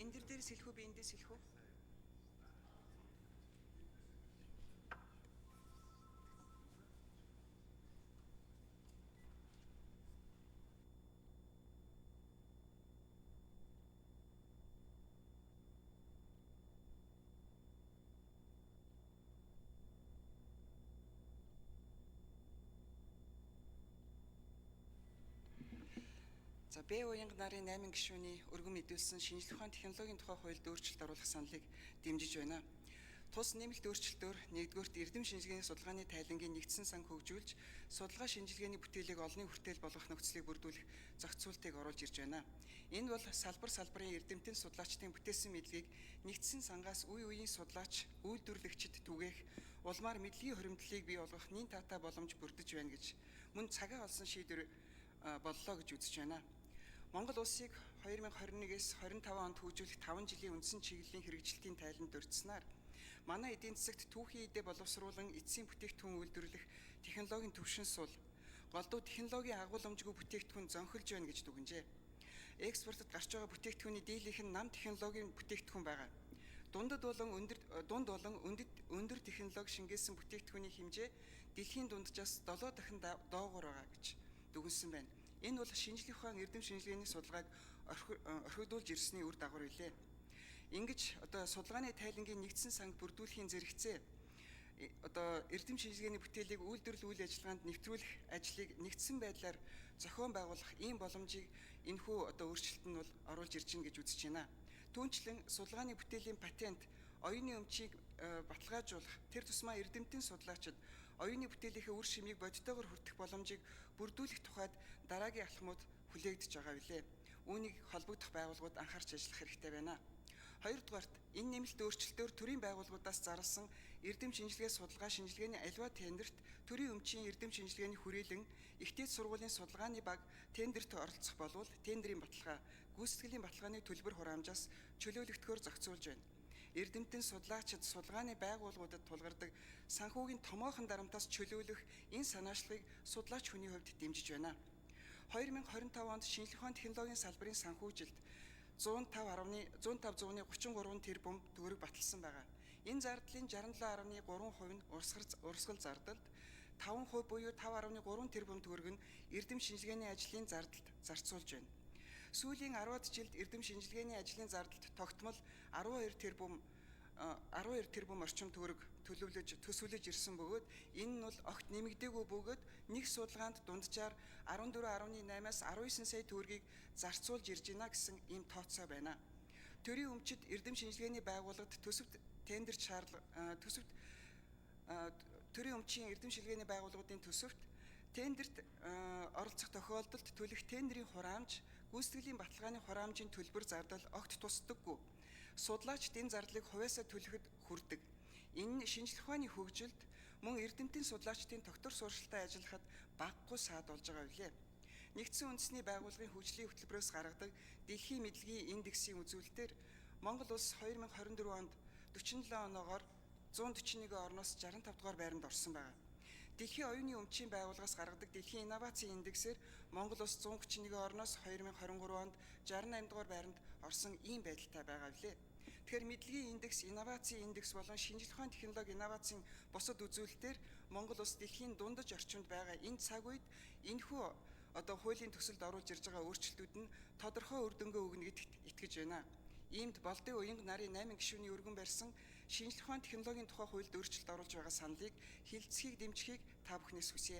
Эндэр дээр сэлхүү би эндээ сэлхүү. За Б уянга нарын 8 гишүүний өргөн мэдүүлсэн шинжлэх ухааны технологийн тухай хуульд өөрчлөлт оруулах саналыг дэмжиж байна. Тус нэмэлт өөрчлөлтөөр нэгдүгürt эрдэм шинжилгээний судалгааны тайлангийн нэгдсэн сан хөгжүүлж, судалгаа шинжилгээний бүтээлийг олонний хүртэл болгох нөхцөлийг бүрдүүлэх зохицуултыг оруулж ирж байна. Энэ бол салбарын эрдэмтэн судлаачдын бүтээсэн мэдлэгийг нэгдсэн сангаас үе үеийн судлаач, үйлдвэрлэгчид түгээх, улмаар мэдлэгийн хоригдлыг бий болгох нэн татаа боломж бүрдэж байна гэж мөн цагаа олсон шийдвэр боллоо гэж үзэж байна. Монгол улсыг 2021-с 25 онд хөгжүүлэх 5 жилийн үндсэн чиглэлийн хэрэгжилтийн тайланд дурдсанаар манай эдийн засагт түүхийн эдээ боловсруулан эцсийн бүтээгдэхүүн үйлдвэрлэх технологийн түвшин сул, голдуу технологийн агуулмжгүй бүтээгдэхүүн зөнхөлж байна гэж дүгнжээ. Экспортод гарч байгаа бүтээгдэхүүний дийлэнх нь нам технологийн бүтээгдэхүүн байгаа. Дунд болон өндөр технологи шингээсэн бүтээгдэхүүний хэмжээ дэлхийн дунджаас 7 дахин доогуур байгаа гэж дүгнсэн байна. Энэ бол шинжлэх ухааны эрдэм шинжилгээний судалгааг орхигдуулж ирсний үр дагавар билээ. Ингэж судалгааны тайлангийн нэгдсэн санг бүрдүүлэхийн зэрэгцээ эрдэм шинжилгээний бүтээлийг үйлдвэрлэл үйл ажиллагаанд нэвтрүүлэх ажлыг нэгдсэн байдлаар зохион байгуулах ийм боломжийг энэхүү өөрчлөлт нь бол оруулж ирж байна гэж үзэж байна. Түүнчлэн судалгааны бүтээлийн патент оюуны өмчийг баталгаажуулах, тэр тусмаа эрдэмтэн судлаачид оюуны бүтээлийнхээ үр шимийг бодитоогоор хүртэх боломжийг бүрдүүлэх тухайд дараагийн алхмууд хүлээгдэж байгаа билээ. Үүнийг холбогдох байгууллагууд анхаарч ажиллах хэрэгтэй байна. Хоёрдугаарт энэ нэмэлт өөрчлөлтөөр төрийн байгууллагуудаас зарласан эрдэм шинжилгээ судалгаа шинжилгээний аливаа тендерт төрийн өмчийн эрдэм шинжилгээний хүрээлэн ихтэй сургуулийн судалгааны баг тендерт оролцох болвол тендерийн баталгаа, гүйцэтгэлийн баталгааны төлбөр хураамжаас чөлөөлөгдөхөөр зохицуулж байна. Эрдэмтэн судлаачид судалгааны байгууллагуудад тулгардаг санхүүгийн томоохон дарамтаас чөлөөлөх энэ санаачлагыг судлаач хүний хувьд дэмжиж байна. 2025 онд шинжлэх ухааны технологийн салбарын санхүүжилт 105.33 тэрбум төгрөг баталсан байгаа. Энэ зардлын 67.3% нь урсгал зардалд, 5% буюу 5.3 тэрбум төгрөг нь эрдэм шинжилгээний ажлын зардалд зарцуулж байна. Сүүлийн 10-ад жилд эрдэм шинжилгээний ажлын зардалд тогтмол 12 тэрбум орчим төгрөг төсвөлж ирсэн бөгөөд энэ нь бол огт нэмэгдээгүй бөгөөд нэг судалгаанд дунджаар 14.8-аас 19 сая төгрөгийг зарцуулж ирж байна гэсэн ийм тооцоо байна. Төрийн өмчид эрдэм шинжилгээний байгууллагад төрийн өмчийн эрдэм шинжилгээний байгууллагуудын төсөвт тендерт оролцох тохиолдолд төлөх тендерийн хураамж, гүйцэтгэлийн баталгааны хураамжийн төлбөр зардал огт тусдаггүй. Судлаачид энэ зардлыг хувьяасаа төлөхөд хүрдэг. Энэ нь шинжлэх ухааны хөгжилд мөн эрдэмтэн судлаачдын доктор сургалтад ажиллахад багагүй саад болж байгаа билээ. Нэгдсэн үндэсний байгууллагын хөгжлийн хөтөлбөрөөс гаргадаг дэлхийн мэдлэгийн индексийн үзүүлэлтээр Монгол улс 2024 онд 47 оноогоор 141 орноос 65 дугаар байранд орсон байна. Дэлхийн оюуны өмчийн байгууллагаас гаргадаг дэлхийн инновацийн индексээр Монгол улс 131 орноос 2023 онд 68 дугаар байранд орсон ийм байдалтай байгаа билээ. Тэгэхээр мэдлэгийн индекс, инновацийн индекс болон шинжлэх ухааны технологи инновацийн бусад үзүүлэлтээр Монгол улс дэлхийн дундаж орчимд байгаа энэ цаг үед энэхүү хуулийн төсөлд оруулж ирж байгаа өөрчлөлтүүд нь тодорхой үр дүнгээ өгнө гэдэгт итгэж байна. Иймд Болдын уянга нарын 8 гишүүний өргөн барьсан шинжлэх ухааны технологийн тухай хуульд өөрчлөлт оруулж байгаа саналыг хилцхийг дэмжихийг та бүхнээс хүсье.